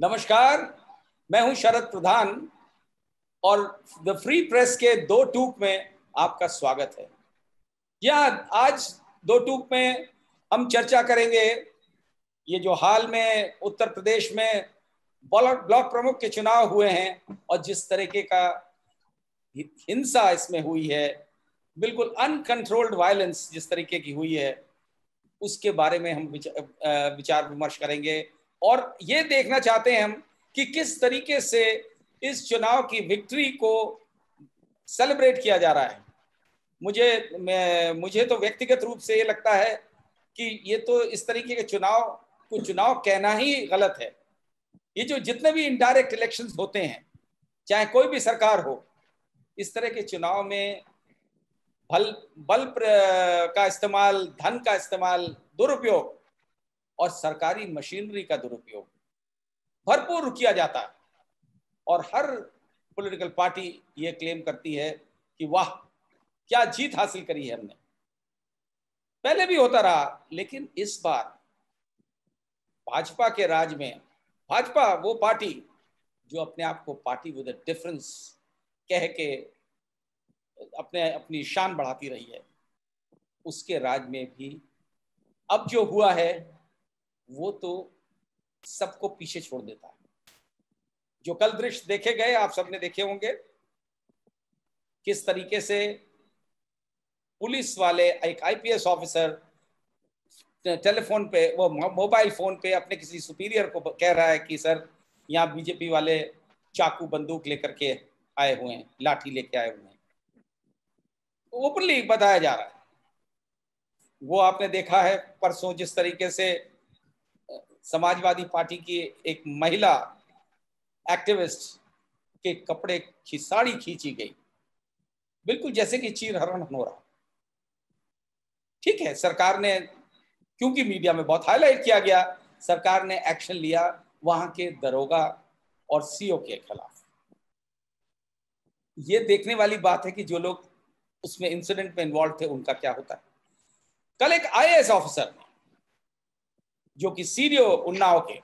नमस्कार, मैं हूं शरद प्रधान और द फ्री प्रेस के दो टूक में आपका स्वागत है। यहाँ आज दो टूक में हम चर्चा करेंगे ये जो हाल में उत्तर प्रदेश में ब्लॉक प्रमुख के चुनाव हुए हैं और जिस तरीके का हिंसा इसमें हुई है, बिल्कुल अनकंट्रोल्ड वायलेंस जिस तरीके की हुई है, उसके बारे में हम विचार विमर्श करेंगे और ये देखना चाहते हैं हम कि किस तरीके से इस चुनाव की विक्ट्री को सेलिब्रेट किया जा रहा है। मुझे तो व्यक्तिगत रूप से ये लगता है कि ये तो इस तरीके के चुनाव कहना ही गलत है। ये जो जितने भी इनडायरेक्ट इलेक्शंस होते हैं, चाहे कोई भी सरकार हो, इस तरह के चुनाव में बल का इस्तेमाल, धन का इस्तेमाल, दुरुपयोग और सरकारी मशीनरी का दुरुपयोग भरपूर किया जाता है और हर पॉलिटिकल पार्टी ये क्लेम करती है कि वाह क्या जीत हासिल करी है हमने। पहले भी होता रहा, लेकिन इस बार भाजपा के राज में, भाजपा वो पार्टी जो अपने आप को पार्टी विद अ डिफरेंस कह के अपनी शान बढ़ाती रही है, उसके राज में भी अब जो हुआ है वो तो सबको पीछे छोड़ देता है। जो कल दृश्य देखे गए, आप सबने देखे होंगे, किस तरीके से पुलिस वाले, एक आईपीएस ऑफिसर टेलीफोन पे, वो मोबाइल फोन पे अपने किसी सुपीरियर को कह रहा है कि सर यहाँ बीजेपी वाले चाकू बंदूक लेकर के आए हुए हैं, लाठी लेके आए हुए हैं, ओपनली बताया जा रहा है। वो आपने देखा है परसों जिस तरीके से समाजवादी पार्टी की एक महिला एक्टिविस्ट के कपड़े की साड़ी खींची गई, बिल्कुल जैसे कि चीरहरण हो रहा। ठीक है, सरकार ने, क्योंकि मीडिया में बहुत हाईलाइट किया गया, सरकार ने एक्शन लिया वहां के दरोगा और सीओ के खिलाफ। ये देखने वाली बात है कि जो लोग उसमें इंसिडेंट में इन्वॉल्व थे उनका क्या होता है। कल एक आईएएस ऑफिसर ने, जो कि सीडीओ उन्नाव के,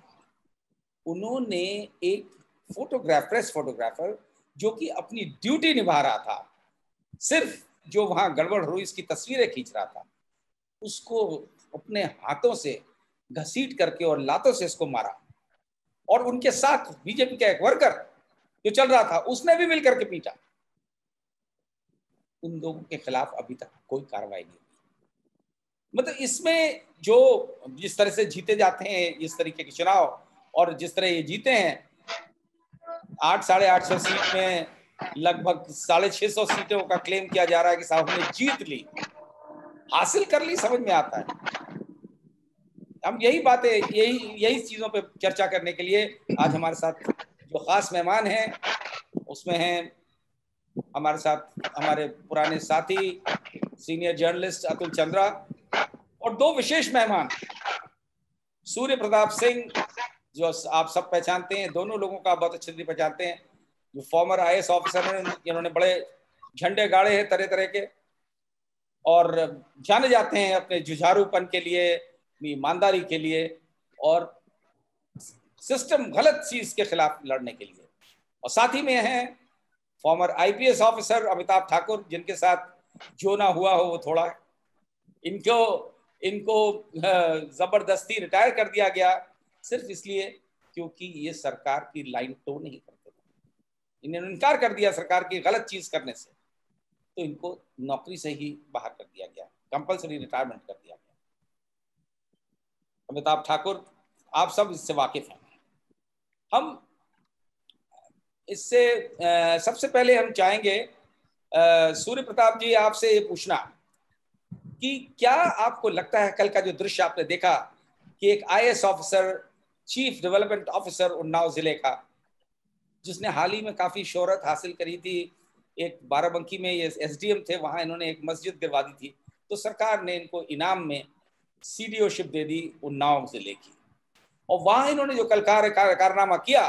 उन्होंने एक प्रेस फोटोग्राफर जो कि अपनी ड्यूटी निभा रहा था, सिर्फ जो वहां गड़बड़ हुई इसकी तस्वीरें खींच रहा था, उसको अपने हाथों से घसीट करके और लातों से इसको मारा। और उनके साथ बीजेपी का एक वर्कर जो चल रहा था, उसने भी मिलकर के पीटा। उन लोगों के खिलाफ अभी तक कोई कार्रवाई नहीं हुई। मतलब इसमें जो जिस तरह से जीते जाते हैं इस तरीके के चुनाव, और जिस तरह ये जीते हैं, 800-850 सीट में लगभग 650 सीटों का क्लेम किया जा रहा है कि साहब ने जीत ली, हासिल कर ली, समझ में आता है। हम यही बातें, यही चीजों पे चर्चा करने के लिए आज हमारे साथ जो खास मेहमान हैं, उसमें हैं हमारे साथ हमारे पुराने साथी सीनियर जर्नलिस्ट अतुल चंद्रा, और दो विशेष मेहमान, सूर्य प्रताप सिंह, जो आप सब पहचानते हैं, दोनों लोगों का बहुत अच्छे से पहचानते हैं, जो फॉर्मर आईएएस ऑफिसर हैं, जिन्होंने बड़े झंडे गाड़े हैं तरह तरह के, और जाने जाते हैं अपने जुझारूपन के लिए, अपनी ईमानदारी के लिए और सिस्टम गलत चीज के खिलाफ लड़ने के लिए। और साथ ही में हैं farmer IPS officer Amitabh Thakur, जिनके साथ जो ना हुआ हो वो थोड़ा है। इनको जबरदस्ती रिटायर कर दिया गया सिर्फ इसलिए क्योंकि ये सरकार की लाइन टो नहीं करते थे। इन्होंने इनकार कर दिया सरकार की गलत चीज करने से, तो इनको नौकरी से ही बाहर कर दिया गया, कंपल्सरी रिटायरमेंट कर दिया गया। अमिताभ ठाकुर, आप सब इससे वाकिफ हैं। हम इससे सबसे पहले हम चाहेंगे सूर्य प्रताप जी, आपसे ये पूछना कि क्या आपको लगता है कल का जो दृश्य आपने देखा कि एक IAS officer, chief development officer Unnao जिले का, जिसने हाल ही में काफी शोहरत हासिल करी थी, एक बाराबंकी में ये एसडीएम थे, वहां इन्होंने एक मस्जिद गिरवा दी थी, तो सरकार ने इनको इनाम में सीडीओशिप दे दी उन्नाव जिले की। और वहां इन्होंने जो कल कारनामा किया,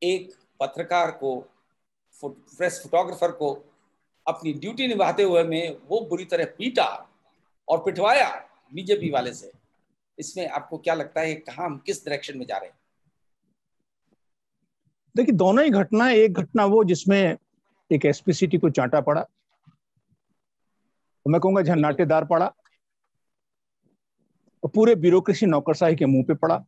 एक पत्रकार को, प्रेस फोटोग्राफर को अपनी ड्यूटी निभाते हुए में वो बुरी तरह पीटा और पिटवाया बीजेपी वाले से। इसमें आपको क्या लगता है, कहाँ हम किस डायरेक्शन में जा रहे हैं? देखिए दोनों ही घटना, एक घटना वो जिसमें एक एसपीसीटी को चांटा पड़ा, तो मैं कहूंगा झन्नाटेदार पड़ा, और पूरे ब्यूरोक्रेसी नौकरशाही के मुंह पे पड़ा।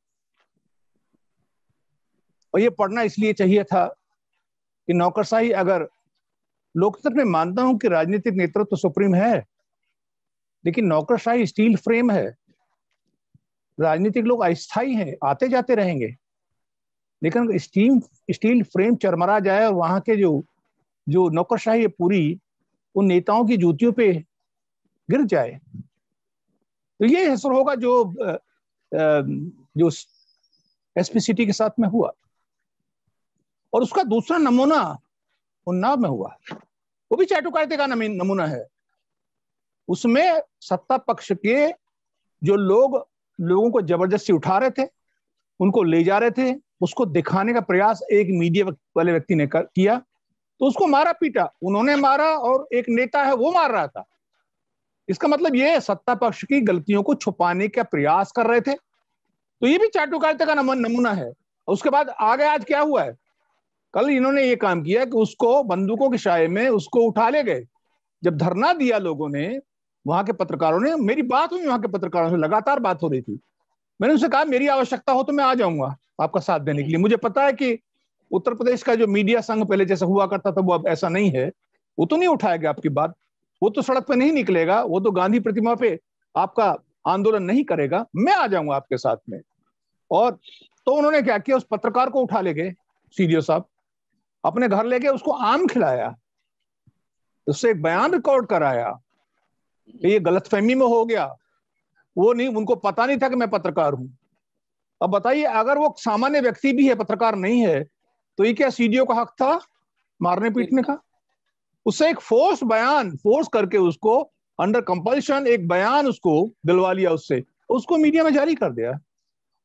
और ये पढ़ना इसलिए चाहिए था कि नौकरशाही, अगर लोकतंत्र में मानता हूं कि राजनीतिक नेतृत्व तो सुप्रीम है, लेकिन नौकरशाही स्टील फ्रेम है। राजनीतिक लोग अस्थायी हैं, आते जाते रहेंगे, लेकिन स्टील फ्रेम चरमरा जाए और वहां के जो जो नौकरशाही है पूरी उन नेताओं की जूतियों पे गिर जाए, तो ये असर होगा जो एसपीसीटी के साथ में हुआ। और उसका दूसरा नमूना उन्नाव में हुआ, वो भी चाटुकारिता का नमूना है। उसमें सत्ता पक्ष के जो लोगों को जबरदस्ती उठा रहे थे, उनको ले जा रहे थे, उसको दिखाने का प्रयास एक मीडिया वाले व्यक्ति ने किया, तो उसको मारा पीटा, उन्होंने मारा, और एक नेता है वो मार रहा था। इसका मतलब ये सत्ता पक्ष की गलतियों को छुपाने का प्रयास कर रहे थे। तो ये भी चाटुकारिता का नमूना है। उसके बाद आगे आज क्या हुआ है, कल इन्होंने ये काम किया कि उसको बंदूकों के साये में उसको उठा ले गए। जब धरना दिया लोगों ने, वहां के पत्रकारों ने, मेरी बात हुई वहां के पत्रकारों से, लगातार बात हो रही थी, मैंने उनसे कहा मेरी आवश्यकता हो तो मैं आ जाऊंगा आपका साथ देने के लिए। मुझे पता है कि उत्तर प्रदेश का जो मीडिया संघ पहले जैसा हुआ करता था वो अब ऐसा नहीं है, वो तो नहीं उठाएगा आपकी बात, वो तो सड़क पे नहीं निकलेगा, वो तो गांधी प्रतिमा पे आपका आंदोलन नहीं करेगा, मैं आ जाऊंगा आपके साथ में। और तो उन्होंने क्या किया, उस पत्रकार को उठा ले गए, सीडीओ साहब अपने घर ले गए, उसको आम खिलाया, उससे एक बयान रिकॉर्ड कराया। ये गलतफहमी में हो गया, वो नहीं, उनको पता नहीं था कि मैं पत्रकार हूं। अब बताइए, अगर वो सामान्य व्यक्ति भी है, पत्रकार नहीं है, तो ये क्या सीडीओ का हक था मारने पीटने का? उससे एक फोर्स करके उसको अंडर कंपल्शन एक बयान उसको दिलवा लिया, उसको मीडिया में जारी कर दिया,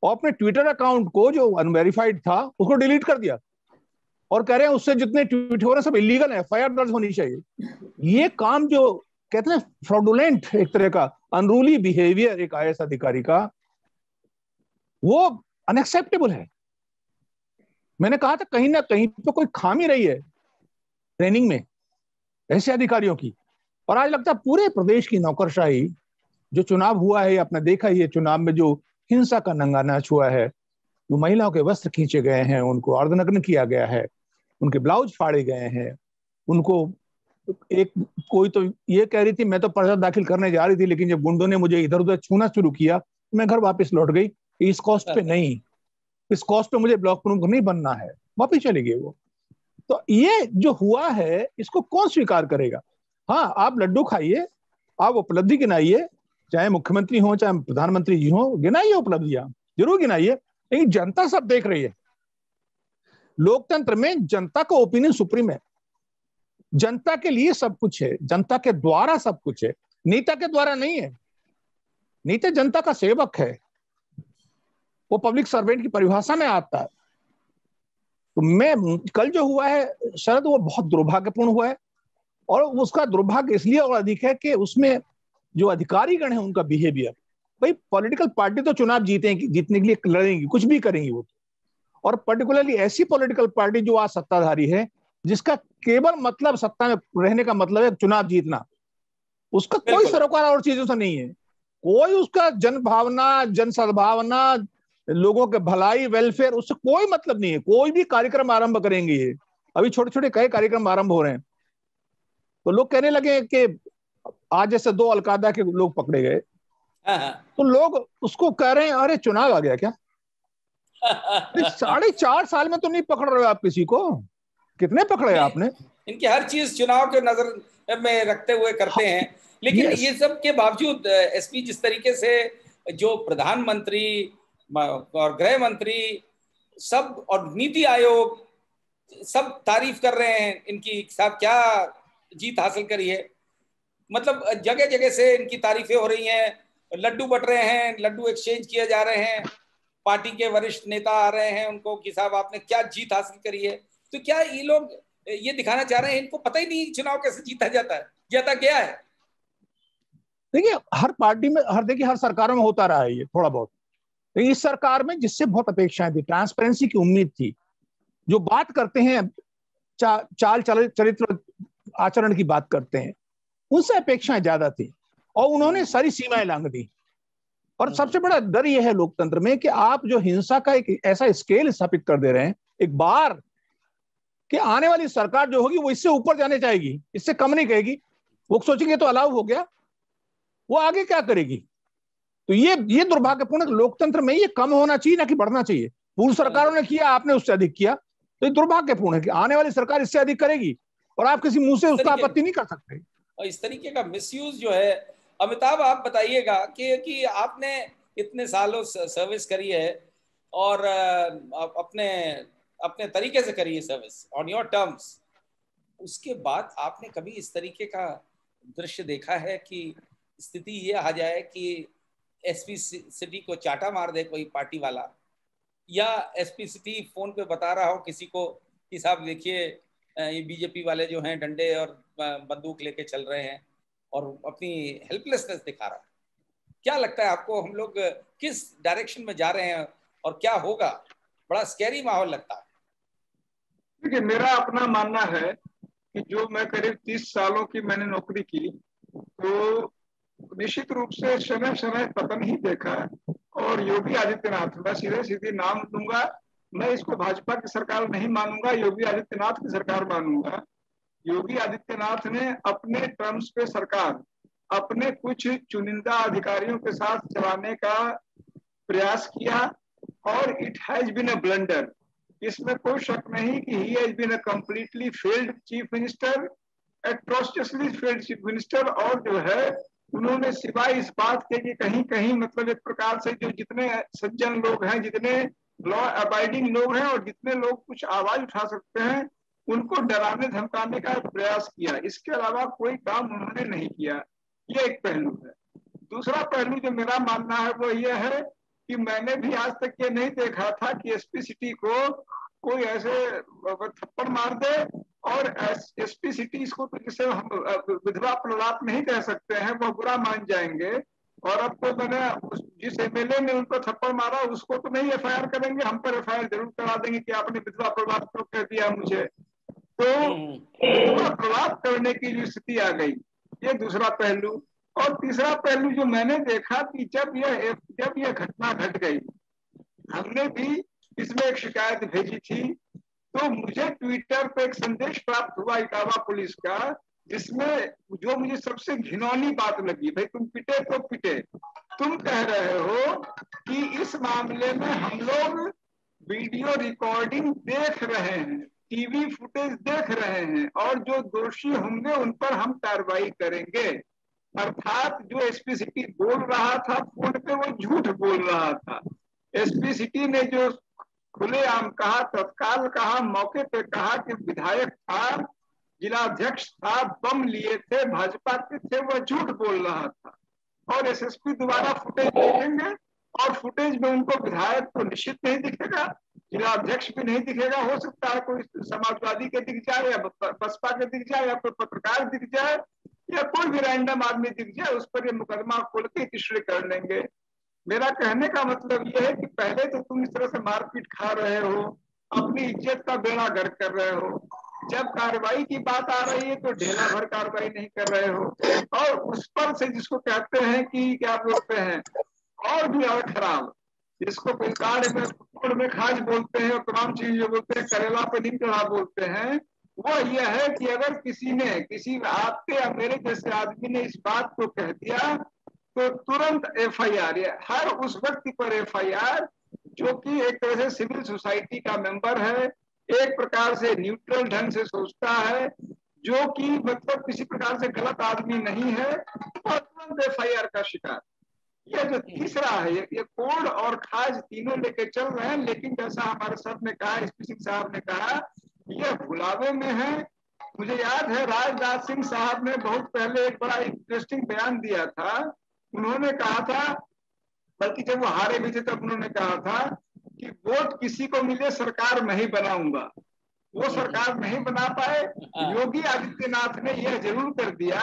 और अपने ट्विटर अकाउंट को जो अनवेरिफाइड था उसको डिलीट कर दिया, और कह रहे हैं उससे जितने ट्वीट हो रहे हैं सब इलीगल है, एफआईआर दर्ज होनी चाहिए। ये काम जो कहते हैं फ्रॉडुलेंट, एक तरह का अनरूली बिहेवियर एक आईएएस अधिकारी का, वो अनएक्सेप्टेबल है। मैंने कहा था कहीं ना कहीं तो कोई खामी रही है ट्रेनिंग में ऐसे अधिकारियों की। और आज लगता है पूरे प्रदेश की नौकरशाही, जो चुनाव हुआ है, आपने देखा ही है, चुनाव में जो हिंसा का नंगा नाच हुआ है, जो महिलाओं के वस्त्र खींचे गए हैं, उनको अर्धनग्न किया गया है, उनके ब्लाउज फाड़े गए हैं, उनको एक कोई तो ये कह रही थी मैं तो पर्चा दाखिल करने जा रही थी, लेकिन जब गुंडों ने मुझे इधर उधर छूना शुरू किया मैं घर वापस लौट गई, इस कॉस्ट पे नहीं, इस कॉस्ट पे मुझे ब्लॉक प्रमुख नहीं बनना है, वापस चली गई वो। तो ये जो हुआ है इसको कौन स्वीकार करेगा? हाँ, आप लड्डू खाइए, आप उपलब्धि गिनाइए, चाहे मुख्यमंत्री हो चाहे प्रधानमंत्री जी हो, गिनाइए उपलब्धियां, जरूर गिनाइए, लेकिन जनता सब देख रही है। लोकतंत्र में जनता का ओपिनियन सुप्रीम है, जनता के लिए सब कुछ है, जनता के द्वारा सब कुछ है, नेता के द्वारा नहीं है। नेता जनता का सेवक है, वो पब्लिक सर्वेंट की परिभाषा में आता है। तो मैं कल जो हुआ है शरद, वो बहुत दुर्भाग्यपूर्ण हुआ है, और उसका दुर्भाग्य इसलिए और अधिक है कि उसमें जो अधिकारीगण है उनका बिहेवियर, भाई पॉलिटिकल पार्टी तो चुनाव जीतने के लिए लड़ेंगी, कुछ भी करेंगी वो, और पर्टिकुलरली ऐसी पॉलिटिकल पार्टी जो आज सत्ताधारी है, जिसका केवल मतलब सत्ता में रहने का मतलब है चुनाव जीतना, उसका कोई सरोकार और चीजों से नहीं है, कोई उसका जन भावना, जन सद्भावना, लोगों के भलाई, वेलफेयर, उससे कोई मतलब नहीं है। कोई भी कार्यक्रम आरंभ करेंगे, ये अभी छोटे छोटे कई कार्यक्रम आरंभ हो रहे हैं, तो लोग कहने लगे कि आज जैसे 2 अलकायदा के लोग पकड़े गए, तो लोग उसको कह रहे हैं अरे चुनाव आ गया क्या? 4.5 साल में तो नहीं पकड़ रहे हो आप किसी को, कितने पकड़े आपने? इनकी हर चीज चुनाव के नजर में रखते हुए करते हैं। लेकिन ये सब के बावजूद एसपी जिस तरीके से जो प्रधानमंत्री और गृह मंत्री सब और नीति आयोग सब तारीफ कर रहे हैं इनकी, साहब क्या जीत हासिल करी है, मतलब जगह जगह से इनकी तारीफें हो रही हैं, लड्डू बट रहे हैं, लड्डू एक्सचेंज किए जा रहे हैं, पार्टी के वरिष्ठ नेता आ रहे हैं उनको कि साहब आपने क्या जीत हासिल करी है। तो क्या ये लोग ये दिखाना चाह रहे हैं इनको पता ही नहीं चुनाव कैसे जीता जाता है, जीता गया है? देखिए हर पार्टी में, देखिए हर सरकारों में होता रहा है ये थोड़ा बहुत, लेकिन इस सरकार में जिससे बहुत अपेक्षाएं थी, ट्रांसपेरेंसी की उम्मीद थी, जो बात करते हैं, चाल चरित्र आचरण की बात करते हैं, उनसे अपेक्षाएं ज्यादा थी और उन्होंने सारी सीमाएं लांघ दी। और सबसे बड़ा डर यह है लोकतंत्र में कि आप जो हिंसा का एक ऐसा स्केल स्थापित कर दे रहे हैं एक बार, कि आने वाली सरकार जो होगी वो इससे ऊपर जाने चाहेगी, इससे कम नहीं कहेगी। वो सोचेंगे तो अलाउ हो गया, वो आगे क्या करेगी? तो ये दुर्भाग्यपूर्ण, लोकतंत्र में ये कम होना चाहिए ना कि बढ़ना चाहिए। पूर्व सरकारों ने किया, आपने उससे अधिक किया, तो ये दुर्भाग्यपूर्ण है कि आने वाली सरकार इससे अधिक करेगी और आप किसी मुंह से उसका आपत्ति नहीं कर सकते। और इस तरीके का मिसयूज जो है, अमिताभ आप बताइएगा कि आपने इतने सालों सर्विस करी है और अपने अपने तरीके से करी है सर्विस ऑन योर टर्म्स, उसके बाद आपने कभी इस तरीके का दृश्य देखा है कि स्थिति ये आ जाए कि एसपी सिटी को चाटा मार दे कोई पार्टी वाला, या एसपी सिटी फोन पे बता रहा हो किसी को कि साहब देखिए ये बीजेपी वाले जो हैं डंडे और बंदूक लेके चल रहे हैं, और अपनी हेल्पलेसनेस दिखा रहा है? क्या लगता है आपको, हम लोग किस डायरेक्शन में जा रहे हैं और क्या होगा? बड़ा स्कैरी माहौल लगता है। देखिए, मेरा अपना मानना है कि जो मैं करीब 30 सालों की मैंने नौकरी की, तो निश्चित रूप से समय समय पतन ही देखा है। और योगी आदित्यनाथ, मैं सीधे सीधे नाम लूंगा, मैं इसको भाजपा की सरकार नहीं मानूंगा, योगी आदित्यनाथ की सरकार मानूंगा। योगी आदित्यनाथ ने अपने टर्म्स पे सरकार अपने कुछ चुनिंदा अधिकारियों के साथ चलाने का प्रयास किया और it has been a blunder. इसमें कोई शक नहीं कि he has been a completely failed chief minister, atrociously failed chief minister. और जो है उन्होंने सिवाय इस बात के कि कहीं कहीं मतलब एक प्रकार से जो जितने सज्जन लोग हैं, जितने लॉ अबाइडिंग लोग हैं और जितने लोग कुछ आवाज उठा सकते हैं, उनको डराने धमकाने का प्रयास किया। इसके अलावा कोई काम उन्होंने नहीं किया। ये एक पहलू है। दूसरा पहलू जो मेरा मानना है वो ये है कि मैंने भी आज तक ये नहीं देखा था कि एसपी सिटी को कोई ऐसे थप्पड़ मार दे, और एसपी सिटी इसको तो जिसे हम विधवा प्रलाप नहीं कह सकते हैं, वो बुरा मान जाएंगे। और अब तो मैंने जिस एमएलए ने उनको थप्पड़ मारा उसको तो नहीं एफआईआर करेंगे, हम पर एफआईआर जरूर करा देंगे कि आपने विधवा प्रलाप क्यों कह दिया मुझे। तो विधवा प्रलाप करने की जो स्थिति आ गई, ये दूसरा पहलू। और तीसरा पहलू जो मैंने देखा कि जब यह घटना घट गई, हमने भी इसमें एक शिकायत भेजी थी, तो मुझे ट्विटर पे एक संदेश प्राप्त हुआ इटावा पुलिस का, जिसमें जो मुझे सबसे घिनौनी बात लगी, भाई तुम पिटे तो पिटे, तुम कह रहे हो कि इस मामले में हम लोग वीडियो रिकॉर्डिंग देख रहे हैं, टीवी फुटेज देख रहे हैं, और जो दोषी होंगे उन पर हम कार्रवाई करेंगे। अर्थात जो एसपी सिटी बोल रहा था फोन पे, वो झूठ बोल रहा था। एसपी सिटी ने जो खुलेआम कहा, तत्काल कहा, मौके पे कहा कि विधायक था, जिलाध्यक्ष था, बम लिए थे, भाजपा के थे, वह झूठ बोल रहा था। और एसएसपी दोबारा फुटेज देखेंगे और फुटेज में उनको विधायक तो निश्चित नहीं दिखेगा, जिलाध्यक्ष भी नहीं दिखेगा, हो सकता है कोई समाजवादी के दिख जाए, या बसपा के दिख जाए, या कोई पत्रकार दिख जाए, या कोई भी रैंडम आदमी दिख जाए, उस पर ये मुकदमा खोल के तीसरे कर लेंगे। मेरा कहने का मतलब यह है कि पहले तो तुम इस तरह से मारपीट खा रहे हो, अपनी इज्जत का बेड़ा गर्क कर रहे हो, जब कार्रवाई की बात आ रही है तो ढेला भर कार्रवाई नहीं कर रहे हो, और उस पर से जिसको कहते हैं कि क्या बोलते हैं, और भी और खराब, जिसको कोई में खाज बोलते हैं और तमाम चीजें बोलते हैं, करेला पे नहीं चढ़ा बोलते हैं, वो यह है कि अगर किसी आपके या मेरे जैसे आदमी ने इस बात को कह दिया तो तुरंत एफआईआर, हर उस व्यक्ति पर एफआईआर जो कि एक तरह से सिविल सोसाइटी का मेंबर है, एक प्रकार से न्यूट्रल ढंग से सोचता है, जो कि मतलब किसी प्रकार से गलत आदमी नहीं है, और तुरंत एफआईआर का शिकार। यह जो तीसरा है, ये कोड और खाज तीनों लेके चल रहे हैं, लेकिन जैसा हमारे साहब ने कहा, एसपी सिंह साहब ने कहा, यह भुलावे में है। मुझे याद है राजनाथ सिंह साहब ने बहुत पहले एक बड़ा इंटरेस्टिंग बयान दिया था। उन्होंने कहा था, बल्कि जब वो हारे भी थे तब उन्होंने कहा था कि वोट किसी को मिले सरकार मैं ही बनाऊंगा। वो सरकार नहीं बना पाए। योगी आदित्यनाथ ने यह जरूर कर दिया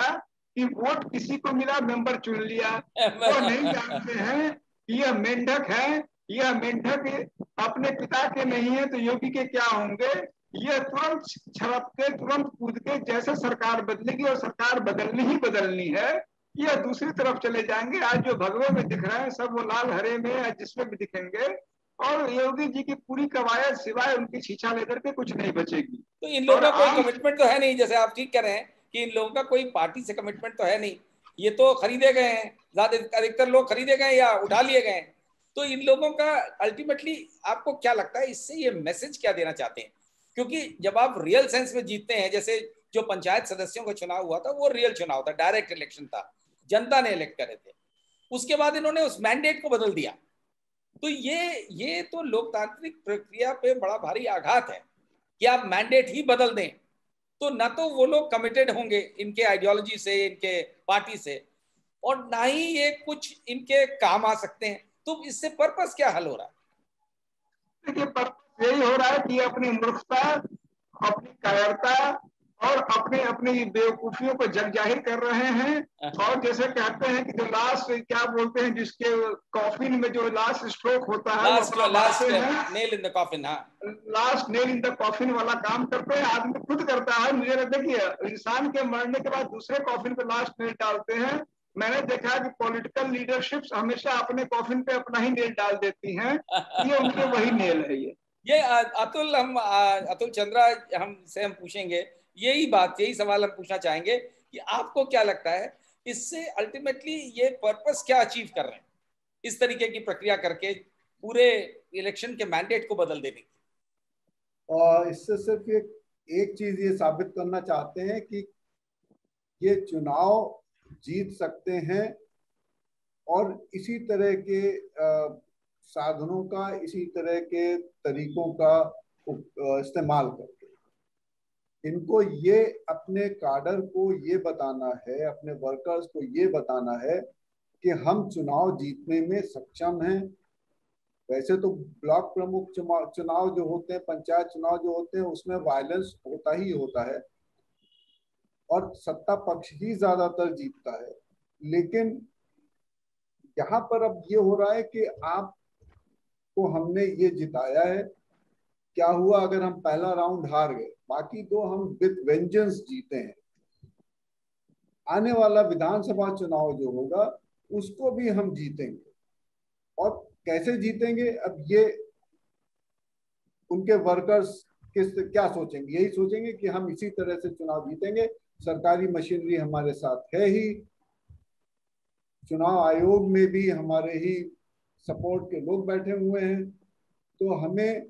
कि वोट किसी को मिला, मेंबर चुन लिया। वो नहीं जानते हैं कि यह मेंढक है यह मेंढक अपने पिता के नहीं है तो योगी के क्या होंगे, ये तुरंत छलक के, तुरंत कूद के, जैसे सरकार बदलेगी और सरकार बदलनी ही बदलनी है, यह दूसरी तरफ चले जाएंगे। आज जो भगवे में दिख रहे हैं सब वो लाल हरे में या जिसमें भी दिखेंगे, और योगी जी की पूरी कवायद सिवाय उनकी छीछा लेकर के कुछ नहीं बचेगी। तो इन लोगों का कोई कमिटमेंट तो है नहीं, जैसे आप ठीक कह रहे हैं कि इन लोगों का कोई पार्टी से कमिटमेंट तो है नहीं, ये तो खरीदे गए हैं, ज्यादा अधिकतर लोग खरीदे गए या उठा लिए गए हैं। तो इन लोगों का अल्टीमेटली आपको क्या लगता है इससे ये मैसेज क्या देना चाहते हैं? क्योंकि जब आप रियल सेंस में जीतते हैं, जैसे जो पंचायत सदस्यों का चुनाव हुआ था वो रियल चुनाव था, डायरेक्ट इलेक्शन था, जनता ने इलेक्ट करे थे, उसके बाद इन्होंने उस मैंडेट को बदल दिया। तो ये तो लोकतांत्रिक प्रक्रिया पे बड़ा भारी आघात है कि आप मैंडेट ही बदल दें, तो ना तो वो लोग कमिटेड होंगे इनके आइडियोलॉजी से, इनके पार्टी से, और ना ही ये कुछ इनके काम आ सकते हैं। तो इससे पर्पस क्या हल हो रहा है? देखिए, पर्पस यही हो रहा है कि अपनी मूर्खता, अपनी कायरता और अपने अपनी बेवकूफियों को जग जाहिर कर रहे हैं। और जैसे कहते हैं कि जो लास्ट क्या बोलते हैं, जिसके कॉफिन में जो लास्ट स्ट्रोक होता है, last nail in the coffin, last nail in the coffin वाला काम करते हैं, आदमी खुद करता है। मुझे देखिए, इंसान के मरने के बाद दूसरे कॉफिन पे लास्ट नेल डालते हैं। मैंने देखा है कि पॉलिटिकल लीडरशिप्स हमेशा अपने कॉफिन पे अपना ही नेल डाल देती हैं, ये उनके वही नेल है। ये अतुल चंद्रा हमसे हम पूछेंगे यही बात, यही सवाल हम पूछना चाहेंगे कि आपको क्या लगता है इससे अल्टीमेटली ये पर्पस क्या अचीव कर रहे हैं इस तरीके की प्रक्रिया करके पूरे इलेक्शन के मैंडेट को बदल देने की? और इससे सिर्फ एक चीज ये साबित करना चाहते हैं कि ये चुनाव जीत सकते हैं, और इसी तरह के साधनों का, इसी तरह के तरीकों का इस्तेमाल करके इनको ये अपने काडर को ये बताना है, अपने वर्कर्स को ये बताना है कि हम चुनाव जीतने में सक्षम हैं। वैसे तो ब्लॉक प्रमुख चुनाव जो होते हैं, पंचायत चुनाव जो होते हैं, उसमें वायलेंस होता ही होता है और सत्ता पक्ष ही ज्यादातर जीतता है। लेकिन यहाँ पर अब ये हो रहा है कि आपको हमने ये जिताया है, क्या हुआ अगर हम पहला राउंड हार गए, बाकी दो हम विद वेंजेंस जीते हैं। आने वाला विधानसभा चुनाव जो होगा उसको भी हम जीतेंगे, और कैसे जीतेंगे अब ये उनके वर्कर्स क्या सोचेंगे, यही सोचेंगे कि हम इसी तरह से चुनाव जीतेंगे। सरकारी मशीनरी हमारे साथ है ही, चुनाव आयोग में भी हमारे ही सपोर्ट के लोग बैठे हुए हैं, तो हमें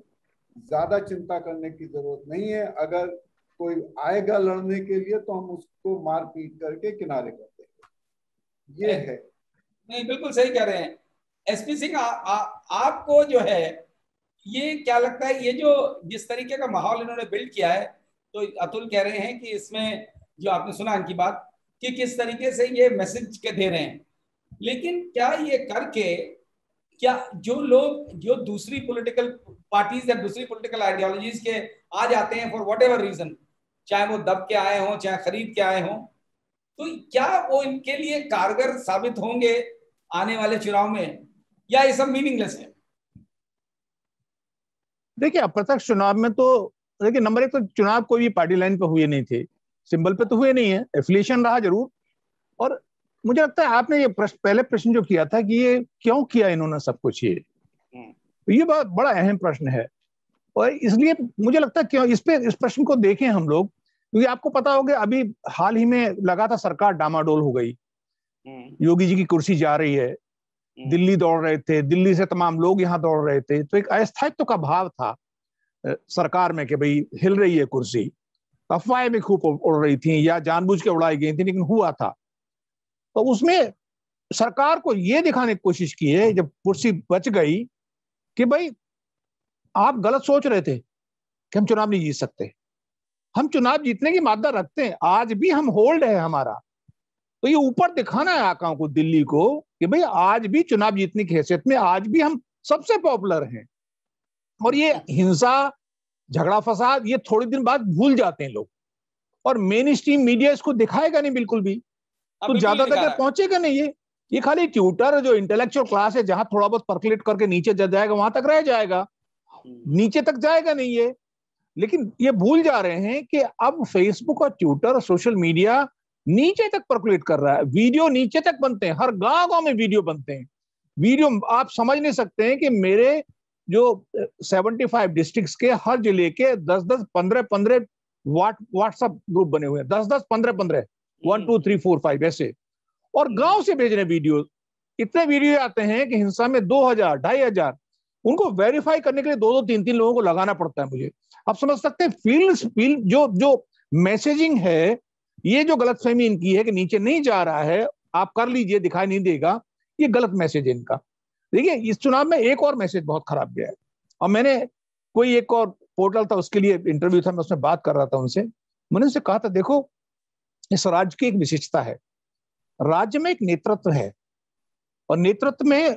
ज्यादा चिंता करने की जरूरत नहीं है। अगर कोई आएगा लड़ने के लिए तो हम उसको मार पीट करके किनारे कर देंगे, ये है। नहीं, बिल्कुल सही कह रहे हैं एसपी सिंह। आपको जो है ये क्या लगता है, ये जो जिस तरीके का माहौल इन्होंने बिल्ड किया है, तो अतुल कह रहे हैं कि इसमें जो आपने सुना इनकी बात कि किस तरीके से ये मैसेज के दे रहे हैं, लेकिन क्या ये करके क्या जो लोग जो दूसरी पॉलिटिकल पार्टीज या दूसरी पॉलिटिकल आइडियोलॉजीज के आ जाते हैं फॉर व्हाट एवर रीजन, चाहे वो दब के आए हों चाहे खरीद के आए हों, तो क्या वो इनके लिए कारगर साबित होंगे आने वाले चुनाव में, या ये सब मीनिंगलेस है? देखिए, अप्रत्यक्ष चुनाव में तो देखिए, नंबर एक तो चुनाव कोई भी पार्टी लाइन पे हुए नहीं थे, सिंबल पे तो हुए नहीं है, एफिलिएशन रहा जरूर। और मुझे लगता है आपने ये पहले प्रश्न जो किया था कि ये क्यों किया इन्होंने सब कुछ, ये बहुत बड़ा अहम प्रश्न है। और इसलिए मुझे लगता है क्यों इस प्रश्न को देखें हम लोग, क्योंकि आपको पता होगा अभी हाल ही में लगा था सरकार डामाडोल हो गई, योगी जी की कुर्सी जा रही है, दिल्ली दौड़ रहे थे, दिल्ली से तमाम लोग यहाँ दौड़ रहे थे, तो एक अस्थायित्व का भाव था सरकार में कि भाई हिल रही है कुर्सी। अफवाहें भी खूब उड़ रही थी या जानबूझ के उड़ाई गई थी, लेकिन हुआ था। तो उसमें सरकार को यह दिखाने की कोशिश की है जब कुर्सी बच गई कि भाई आप गलत सोच रहे थे कि हम चुनाव नहीं जीत सकते, हम चुनाव जीतने की मादा रखते हैं, आज भी हम होल्ड है हमारा। तो ये ऊपर दिखाना है आकाओं को, दिल्ली को, कि भाई आज भी चुनाव जीतने की हैसियत में आज भी हम सबसे पॉपुलर हैं। और ये हिंसा, झगड़ा फसाद ये थोड़े दिन बाद भूल जाते हैं लोग, और मेन स्ट्रीम मीडिया इसको दिखाएगा नहीं बिल्कुल भी, तो ज्यादा तक पहुंचेगा नहीं ये। ये खाली ट्यूटर जो इंटेलेक्चुअल क्लास है, जहां थोड़ा बहुत परकुलेट करके नीचे जा जाएगा वहां तक रह जाएगा, नीचे तक जाएगा नहीं ये। लेकिन ये भूल जा रहे हैं कि अब फेसबुक और ट्विटर और सोशल मीडिया नीचे तक परकुलेट कर रहा है, वीडियो नीचे तक बनते हैं, हर गांव गांव में वीडियो बनते हैं। वीडियो आप समझ नहीं सकते हैं कि मेरे जो 75 डिस्ट्रिक्ट्स के हर जिले के 10-10, 15-15 व्हाट्सएप ग्रुप बने हुए हैं, 10-10, 15-15, 1 2 3 4 5 ऐसे, और गांव से भेज रहे वीडियो। इतने वीडियो आते हैं कि हिंसा में 2000, 2500, उनको वेरीफाई करने के लिए 2-2, 3-3 लोगों को लगाना पड़ता है मुझे। आप समझ सकते हैं फील्ड जो मैसेजिंग है, ये जो गलतफहमी इनकी है कि नीचे नहीं जा रहा है, आप कर लीजिए दिखाई नहीं देगा, ये गलत मैसेज है इनका। देखिए इस चुनाव में एक और मैसेज बहुत खराब गया है, और मैंने कोई एक और पोर्टल था उसके लिए इंटरव्यू था, मैं उसमें बात कर रहा था उनसे, मैंने उनसे कहा था देखो इस राज्य की एक विशेषता है, राज्य में एक नेतृत्व है, और नेतृत्व में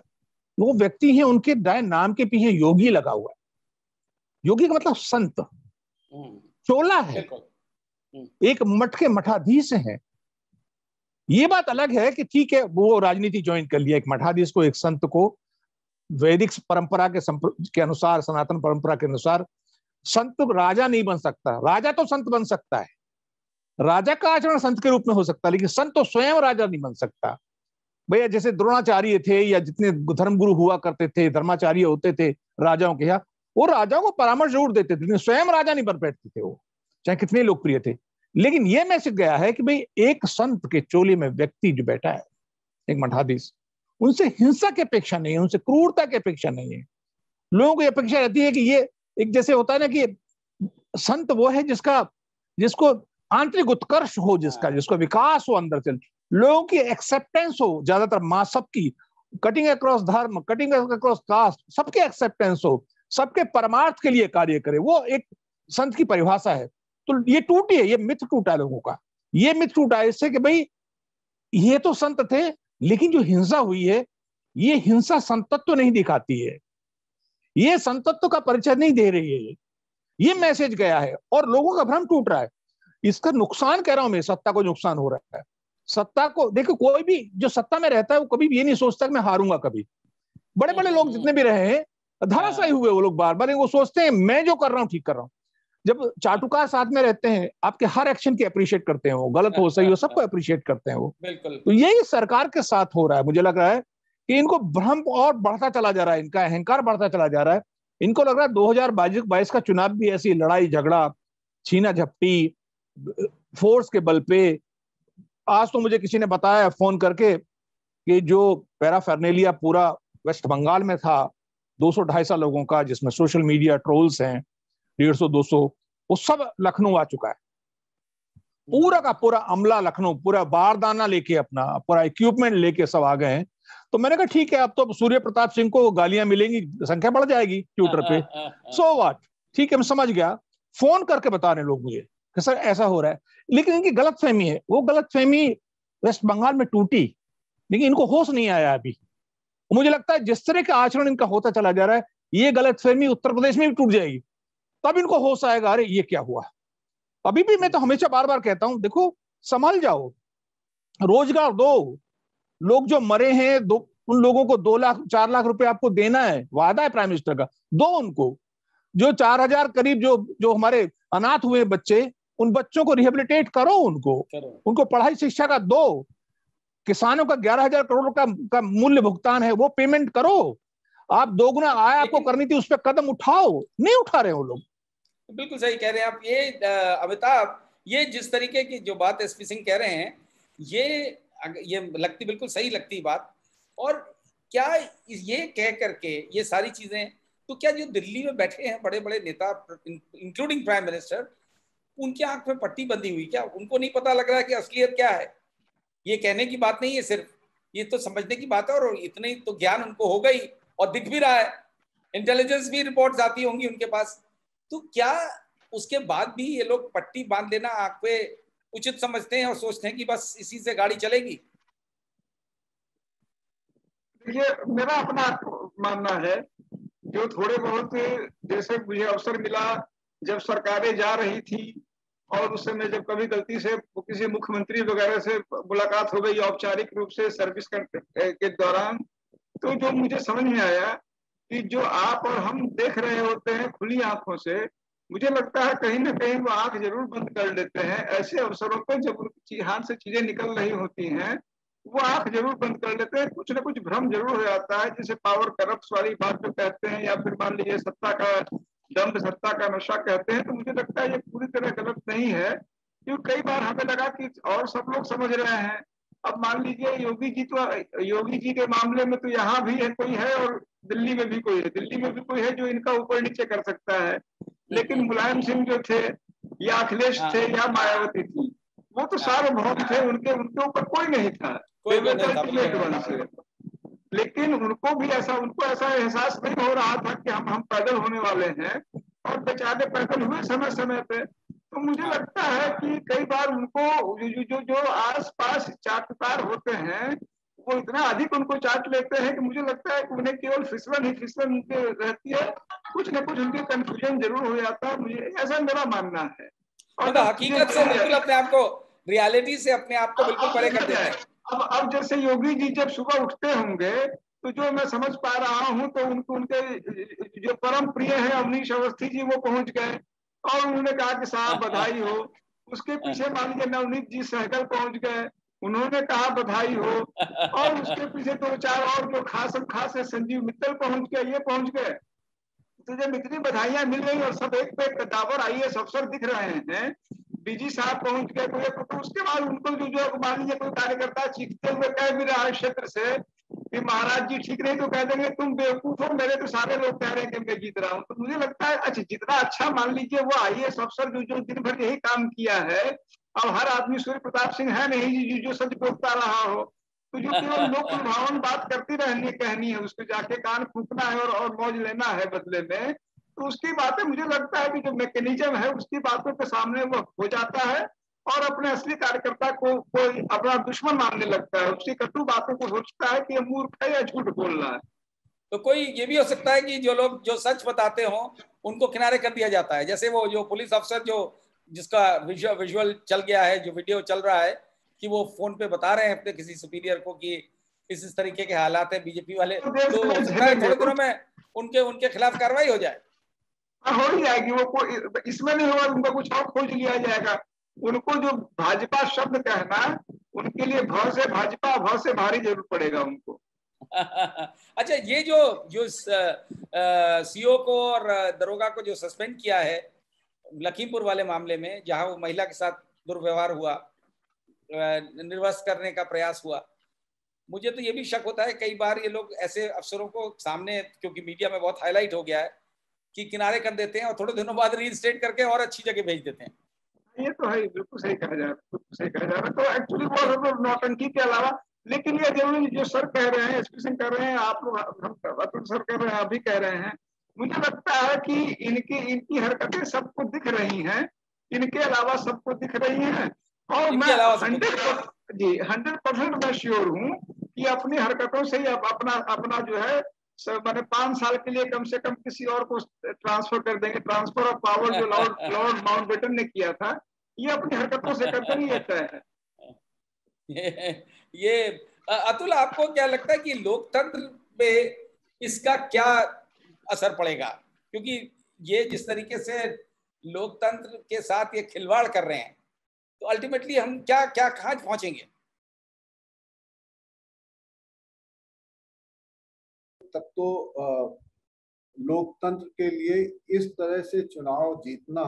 वो व्यक्ति हैं, उनके दाएं नाम के पीछे योगी लगा हुआ है। योगी का मतलब संत, चोला है, एक मठ के मठाधीश हैं। ये बात अलग है कि ठीक है वो राजनीति ज्वाइन कर लिया, एक मठाधीश को, एक संत को, वैदिक परंपरा के अनुसार, सनातन परंपरा के अनुसार संत राजा नहीं बन सकता, राजा तो संत बन सकता है, राजा का आचरण संत के रूप में हो सकता है, लेकिन संत तो स्वयं राजा नहीं बन सकता। भैया जैसे द्रोणाचार्य थे या जितने धर्मगुरु हुआ करते थे, धर्माचार्य होते थे राजाओं के यहाँ, वो राजाओं को परामर्श जरूर देते थे, लेकिन स्वयं राजा नहीं बन बैठते थे वो, चाहे कितने लोकप्रिय थे। लेकिन ये मैसेज गया है कि भाई एक संत के चोले में व्यक्ति जो बैठा है, एक मठाधीश, उनसे हिंसा की अपेक्षा नहीं है, उनसे क्रूरता की अपेक्षा नहीं है। लोगों को अपेक्षा रहती है कि ये एक जैसे होता है ना कि संत वो है जिसको आंतरिक उत्कर्ष हो, जिसको विकास हो अंदर से, लोगों की एक्सेप्टेंस हो, ज्यादातर मां सबकी, कटिंग अक्रॉस धर्म, कटिंग अक्रॉस कास्ट, सबके एक्सेप्टेंस हो, सबके परमार्थ के लिए कार्य करे, वो एक संत की परिभाषा है। तो ये टूटी है, ये मिथ टूटा लोगों का, ये मिथ टूटा इससे कि भाई ये तो संत थे, लेकिन जो हिंसा हुई है ये हिंसा संतत्व नहीं दिखाती है, ये संतत्व का परिचय नहीं दे रही है, ये मैसेज गया है और लोगों का भ्रम टूट रहा है। इसका नुकसान कह रहा हूं मैं, सत्ता को नुकसान हो रहा है। सत्ता को देखो, कोई भी जो सत्ता में रहता है वो कभी भी ये नहीं सोचता कि मैं हारूंगा कभी। बड़े बड़े लोग जितने भी रहे हैं धराशायी हुए वो लोग बार बार, वो सोचते हैं मैं जो कर रहा हूं ठीक कर रहा हूं। जब चाटुकार साथ में रहते हैं आपके हर एक्शन की अप्रिशिएट करते हैं, वो गलत हो सही हो सबको अप्रिशिएट करते हैं वो। तो यही सरकार के साथ हो रहा है। मुझे लग रहा है कि इनको भ्रम और बढ़ता चला जा रहा है, इनका अहंकार बढ़ता चला जा रहा है। इनको लग रहा है 2022 का चुनाव भी ऐसी लड़ाई झगड़ा, छीना झपटी, फोर्स के बल पे। आज तो मुझे किसी ने बताया फोन करके कि जो पैराफर्नेलिया पूरा वेस्ट बंगाल में था 200-250 लोगों का, जिसमें सोशल मीडिया ट्रोल्स हैं 150-200, वो सब लखनऊ आ चुका है। पूरा का पूरा अमला लखनऊ, पूरा बारदाना लेके, अपना पूरा इक्विपमेंट लेके सब आ गए हैं। तो मैंने कहा ठीक है, अब तो सूर्य प्रताप सिंह को गालियां मिलेंगी, संख्या बढ़ जाएगी ट्विटर पे, सो व्हाट, ठीक है मैं समझ गया। फोन करके बता रहे लोग मुझे कि सर ऐसा हो रहा है, लेकिन इनकी गलतफहमी है, वो गलतफहमी वेस्ट बंगाल में टूटी, लेकिन इनको होश नहीं आया अभी। मुझे लगता है जिस तरह का आचरण इनका होता चला जा रहा है, ये गलतफहमी उत्तर प्रदेश में भी टूट जाएगी, तब इनको होश आएगा अरे ये क्या हुआ। अभी भी मैं तो हमेशा बार बार कहता हूं, देखो संभल जाओ, रोजगार दो, लोग जो मरे हैं उन लोगों को 2 लाख 4 लाख रुपए आपको देना है, वादा है प्राइम मिनिस्टर का, दो उनको। जो 4000 करीब जो हमारे अनाथ हुए बच्चे, उन बच्चों को रिहेबिलिटेट करो, उनको पढ़ाई शिक्षा का दो। किसानों का 11,000 करोड़ का मूल्य भुगतान है, वो पेमेंट करो। आप दोगुना आय आपको करनी थी, उस पर कदम उठाओ, नहीं उठा रहे हो लोग। बिल्कुल सही कह रहे हैं आप। ये अमिताभ, ये जिस तरीके की जो बात एसपी सिंह कह रहे हैं, ये लगती, बिल्कुल सही लगती बात। और क्या ये कह करके ये सारी चीजें, तो क्या जो दिल्ली में बैठे हैं बड़े बड़े नेता इंक्लूडिंग प्राइम मिनिस्टर, उनकी आंख में पट्टी बंधी हुई, क्या उनको नहीं पता लग रहा है कि असलियत क्या है? ये कहने की बात नहीं है सिर्फ, ये तो समझने की बात है। और इतनी तो ज्ञान उनको हो गई और दिख भी रहा है, इंटेलिजेंस भी रिपोर्ट्स आती होंगी उनके पास। तो क्या उसके बाद भी ये लोग पट्टी बांध लेना आंख पे उचित समझते हैं और सोचते हैं कि बस इसी से गाड़ी चलेगी? देखिए, मेरा अपना मानना है, जो थोड़े बहुत जैसे मुझे अवसर मिला जब सरकारें जा रही थी और उस समय जब कभी गलती से किसी मुख्यमंत्री वगैरह से मुलाकात हो गई औपचारिक रूप से सर्विस के दौरान, तो जो मुझे समझ में आया कि जो आप और हम देख रहे होते हैं खुली आंखों से, मुझे लगता है कहीं ना कहीं वो आंख जरूर बंद कर लेते हैं ऐसे अवसरों पर जब उनकी हाथ से चीजें निकल रही होती हैं, वो आंख जरूर बंद कर लेते हैं। कुछ ना कुछ भ्रम जरूर हो जाता है, जैसे पावर करप्ट वाली बात जो कहते हैं, या फिर मान लीजिए सत्ता का दम्भ, सत्ता का नशा कहते हैं। तो मुझे लगता है ये पूरी तरह गलत नहीं है, क्योंकि कई बार हमें लगा कि और सब लोग समझ रहे हैं। अब मान लीजिए योगी जी के मामले में तो यहाँ भी है कोई है, और दिल्ली में भी कोई है, दिल्ली में भी कोई है जो इनका ऊपर नीचे कर सकता है। लेकिन मुलायम सिंह जो थे, या अखिलेश थे, या मायावती थी, वो तो सार्वभौम थे, उनके उनके ऊपर कोई नहीं था, कोई नहीं से। लेकिन उनको ऐसा एहसास नहीं हो रहा था कि हम पैदल होने वाले हैं, और बेचारे पैदल हुए समय समय पे। तो मुझे लगता है कि कई बार उनको जो आस पास चाटुकार होते हैं, वो इतना अधिक उनको चाट लेते हैं कि मुझे लगता है कि उन्हें केवल फिसलन ही फिसलन उनके रहती है, कुछ न कुछ उनके कंफ्यूजन जरूर हो जाता है, मुझे ऐसा मेरा मानना है। और हकीकत से बिल्कुल अपने आप को, रियलिटी से अपने आप को बिल्कुल परे कर देते हैं। अब जैसे योगी जी जब सुबह उठते होंगे, तो जो मैं समझ पा रहा हूँ, तो उनके जो परम प्रिय है अवनीश अवस्थी जी, वो पहुंच गए और उन्होंने कहा कि साहब बधाई हो। उसके पीछे मान लीजिए नवनीत जी सहगल पहुंच गए, उन्होंने कहा बधाई हो। और उसके पीछे दो चार और जो खास है, संजीव मित्तल पहुंच गए, ये पहुंच गए। तो जब इतनी बधाइयां मिल गई और सब एक पे एक कदावर IAS अफसर दिख रहे हैं, डीजी साहब पहुंच गए, तो उसके बाद उनको जो मान लीजिए कोई कार्यकर्ता चीखते हुए कह भी रहा है क्षेत्र से कि महाराज जी ठीक नहीं, तो कह देंगे तुम बेवकूफ हो, मेरे तो सारे लोग कह रहे हैं कि मैं जीत रहा हूँ। तो मुझे लगता है अच्छा, जितना अच्छा मान लीजिए वो IAS अफसर जो दिन भर यही काम किया है, अब हर आदमी सूर्य प्रताप सिंह है नहीं जो सच बोलता रहा हो, तो जो केवल लोक लुभावन बात करती कहनी है, उसको जाके कान फूकना है और मौज लेना है बदले में, तो उसकी बातें मुझे लगता है कि जो मैकेनिज्म है उसकी बातों के सामने वो हो जाता है, और अपने असली कार्यकर्ता को कोई अपना दुश्मन मानने लगता है, उसकी कटु बातों को सोचता है कि ये मूर्ख है या झूठ बोल रहा है। तो कोई ये भी हो सकता है कि जो लोग जो सच बताते हो उनको किनारे कर दिया जाता है, जैसे वो जो पुलिस अफसर जिसका विजुअल चल गया है, जो वीडियो चल रहा है कि वो फोन पे बता रहे हैं अपने किसी सुपीरियर को कि इस तरीके के हालात है बीजेपी वाले, तो हो सकता है थोड़े दिनों में उनके खिलाफ कार्रवाई हो जाए। हो ही जाएगी, वो इसमें नहीं होगा, उनका कुछ और खोज लिया जाएगा। उनको जो भाजपा शब्द कहना, उनके लिए भ से भाजपा, भ से भारी जरूर पड़ेगा उनको। अच्छा, ये जो सीओ को और दरोगा को जो सस्पेंड किया है लखीमपुर वाले मामले में, जहां वो महिला के साथ दुर्व्यवहार हुआ, निर्वस्त्र करने का प्रयास हुआ, मुझे तो ये भी शक होता है कई बार ये लोग ऐसे अफसरों को सामने, क्योंकि मीडिया में बहुत हाईलाइट हो गया है, कि किनारे कर देते हैं और थोड़े दिनों बाद रीइंस्टेट करके और अच्छी जगह भेज देते हैं। ये तो है, बिल्कुल सही कहा जा रहा है, बिल्कुल सही कहा जा रहा है। तो एक्चुअली वो सब नौटंकी के अलावा, लेकिन ये जरूरी जो सर कह रहे हैं, एसपी सिंह कह रहे हैं, आप लोग अतुल सर कह रहे हैं, आप भी कह रहे हैं, मुझे लगता है कि इनकी हरकतें सबको दिख रही हैं, इनके अलावा सबको दिख रही हैं। और मैं 100% मैं श्योर हूँ कि अपनी हरकतों से ही अपना जो है मैंने 5 साल के लिए कम से कम किसी और को ट्रांसफर कर देंगे। ट्रांसफर ऑफ पावर जो लॉर्ड माउंटबेटन ने किया था, ये अपनी हरकतों से करते नहीं रहता है। ये अतुल, आपको क्या लगता है कि लोकतंत्र पे इसका क्या असर पड़ेगा? क्योंकि ये जिस तरीके से लोकतंत्र के साथ ये खिलवाड़ कर रहे हैं, तो अल्टीमेटली हम क्या कहाँ पहुंचेंगे? तब तो लोकतंत्र के लिए इस तरह से चुनाव जीतना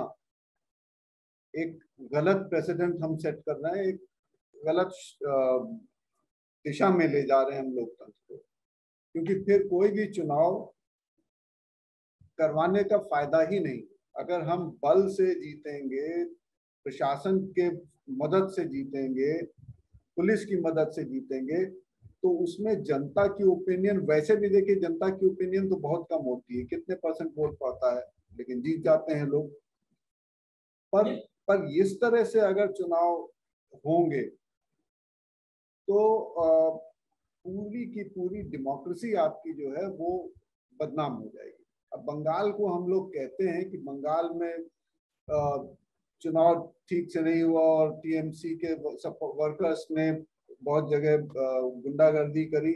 एक गलत प्रेसिडेंट हम सेट कर रहे हैं, एक गलत दिशा में ले जा रहे हैं हम लोकतंत्र को, क्योंकि फिर कोई भी चुनाव करवाने का फायदा ही नहीं। अगर हम बल से जीतेंगे, प्रशासन के मदद से जीतेंगे, पुलिस की मदद से जीतेंगे, तो उसमें जनता की ओपिनियन, वैसे भी देखिए जनता की ओपिनियन तो बहुत कम होती है, कितने % वोट पड़ता है, लेकिन जीत जाते हैं लोग। पर इस तरह से अगर चुनाव होंगे तो पूरी की पूरी डेमोक्रेसी आपकी जो है वो बदनाम हो जाएगी। अब बंगाल को हम लोग कहते हैं कि बंगाल में चुनाव ठीक से नहीं हुआ और टीएमसी के सब वर्कर्स ने बहुत जगह गुंडागर्दी करी।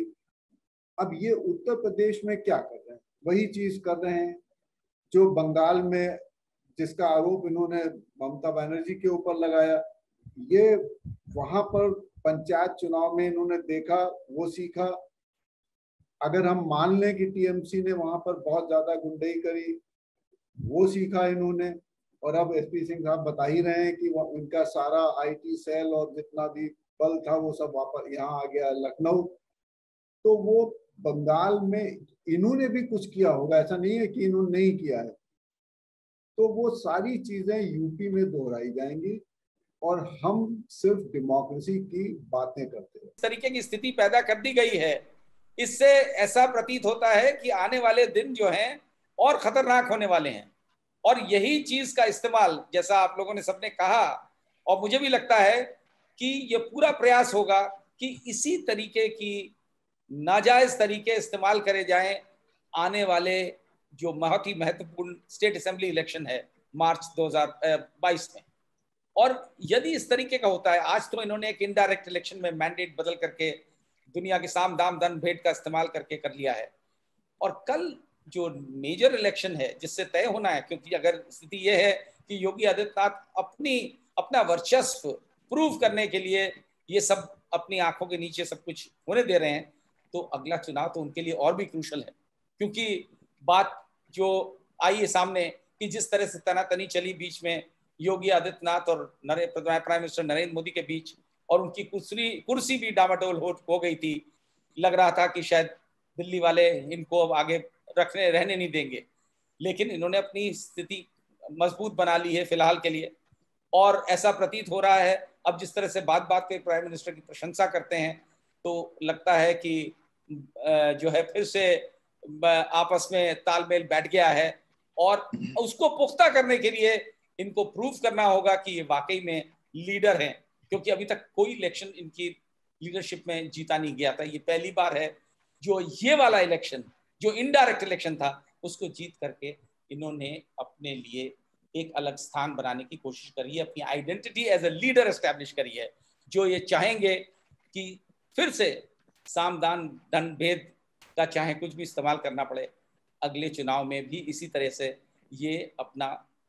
अब ये उत्तर प्रदेश में क्या कर रहे हैं? वही चीज कर रहे हैं जो बंगाल में, जिसका आरोप इन्होंने ममता बनर्जी के ऊपर लगाया। ये वहां पर पंचायत चुनाव में इन्होंने देखा, वो सीखा। अगर हम मान लें कि टीएमसी ने वहां पर बहुत ज्यादा गुंडई करी, वो सीखा इन्होंने। और अब एसपी सिंह साहब बता ही रहे हैं कि उनका सारा आईटी सेल और जितना भी बल था वो सब वापस यहाँ आ गया लखनऊ। तो वो बंगाल में इन्होंने भी कुछ किया होगा, ऐसा नहीं है कि इन्होंने नहीं किया है। तो वो सारी चीजें यूपी में दोहराई जाएंगी और हम सिर्फ डेमोक्रेसी की बातें करते हैं। इस तरीके की स्थिति पैदा कर दी गई है, इससे ऐसा प्रतीत होता है कि आने वाले दिन जो हैं और खतरनाक होने वाले हैं। और यही चीज का इस्तेमाल, जैसा आप लोगों ने सबने कहा और मुझे भी लगता है कि ये पूरा प्रयास होगा कि इसी तरीके की नाजायज तरीके इस्तेमाल करे जाएं आने वाले जो बहुत ही महत्वपूर्ण स्टेट असेंबली इलेक्शन है मार्च 2022 में। और यदि इस तरीके का होता है, आज तो इन्होंने एक इनडायरेक्ट इलेक्शन में मैंडेट बदल करके दुनिया के साम दाम दंड भेंट का इस्तेमाल करके कर लिया है, और कल जो मेजर इलेक्शन है जिससे तय होना है, क्योंकि अगर स्थिति यह है कि योगी आदित्यनाथ अपना वर्चस्व प्रूव करने के लिए ये सब अपनी आंखों के नीचे सब कुछ होने दे रहे हैं, तो अगला चुनाव तो उनके लिए और भी क्रूशल है। क्योंकि बात जो आई है सामने कि जिस तरह से तनातनी चली बीच में योगी आदित्यनाथ और प्राइम मिनिस्टर नरेंद्र मोदी के बीच, और उनकी कुर्सी भी डामाडोल हो गई थी। लग रहा था कि शायद दिल्ली वाले इनको अब आगे रहने नहीं देंगे, लेकिन इन्होंने अपनी स्थिति मजबूत बना ली है फिलहाल के लिए। और ऐसा प्रतीत हो रहा है अब जिस तरह से बात पे प्राइम मिनिस्टर की प्रशंसा करते हैं, तो लगता है कि जो है फिर से आपस में तालमेल बैठ गया है। और उसको पुख्ता करने के लिए इनको प्रूफ करना होगा कि ये वाकई में लीडर हैं, क्योंकि अभी तक कोई इलेक्शन इनकी लीडरशिप में जीता नहीं गया था। ये पहली बार है जो ये वाला इलेक्शन, जो इनडायरेक्ट इलेक्शन था, उसको जीत करके इन्होंने अपने लिए एक अलग स्थान बनाने की कोशिश करी है, अपनी identity as a leader establish करी है। जो ये चाहेंगे कि फिर से सामदान दंड भेद का चाहे कुछ भी इस्तेमाल करना पड़े, अगले चुनाव में भी इसी तरह से ये अपना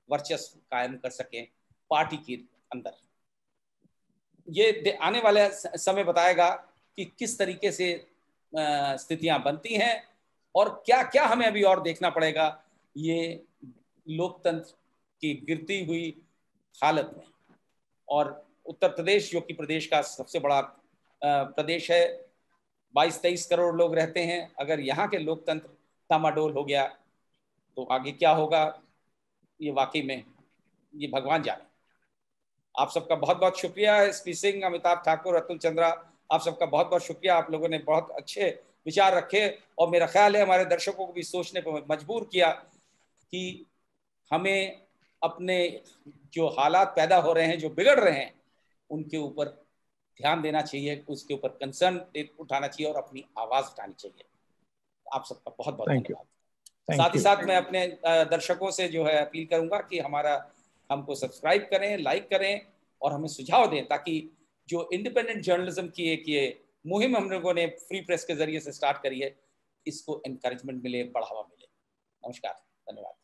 वर्चस्व कायम कर सकें पार्टी के अंदर। ये आने वाला समय बताएगा कि किस तरीके से स्थितियां बनती हैं और क्या क्या हमें अभी और देखना पड़ेगा ये लोकतंत्र की गिरती हुई हालत में। और उत्तर प्रदेश जो कि प्रदेश का सबसे बड़ा प्रदेश है, 22-23 करोड़ लोग रहते हैं, अगर यहाँ के लोकतंत्र डामाडोल हो गया तो आगे क्या होगा ये वाकई में ये भगवान जाने। आप सबका बहुत बहुत शुक्रिया, एसपी सिंह, अमिताभ ठाकुर, अतुल चंद्रा, आप सबका बहुत बहुत शुक्रिया। आप लोगों ने बहुत अच्छे विचार रखे और मेरा ख्याल है हमारे दर्शकों को भी सोचने पर मजबूर किया कि हमें अपने जो हालात पैदा हो रहे हैं, जो बिगड़ रहे हैं, उनके ऊपर ध्यान देना चाहिए, उसके ऊपर कंसर्न उठाना चाहिए और अपनी आवाज़ उठानी चाहिए। आप सबका बहुत बहुत धन्यवाद। साथ ही साथ मैं अपने दर्शकों से जो है अपील करूंगा कि हमको सब्सक्राइब करें, लाइक करें और हमें सुझाव दें, ताकि जो इंडिपेंडेंट जर्नलिज्म की एक ये मुहिम हम लोगों ने फ्री प्रेस के जरिए से स्टार्ट करी है, इसको एनकरेजमेंट मिले, बढ़ावा मिले। नमस्कार, धन्यवाद।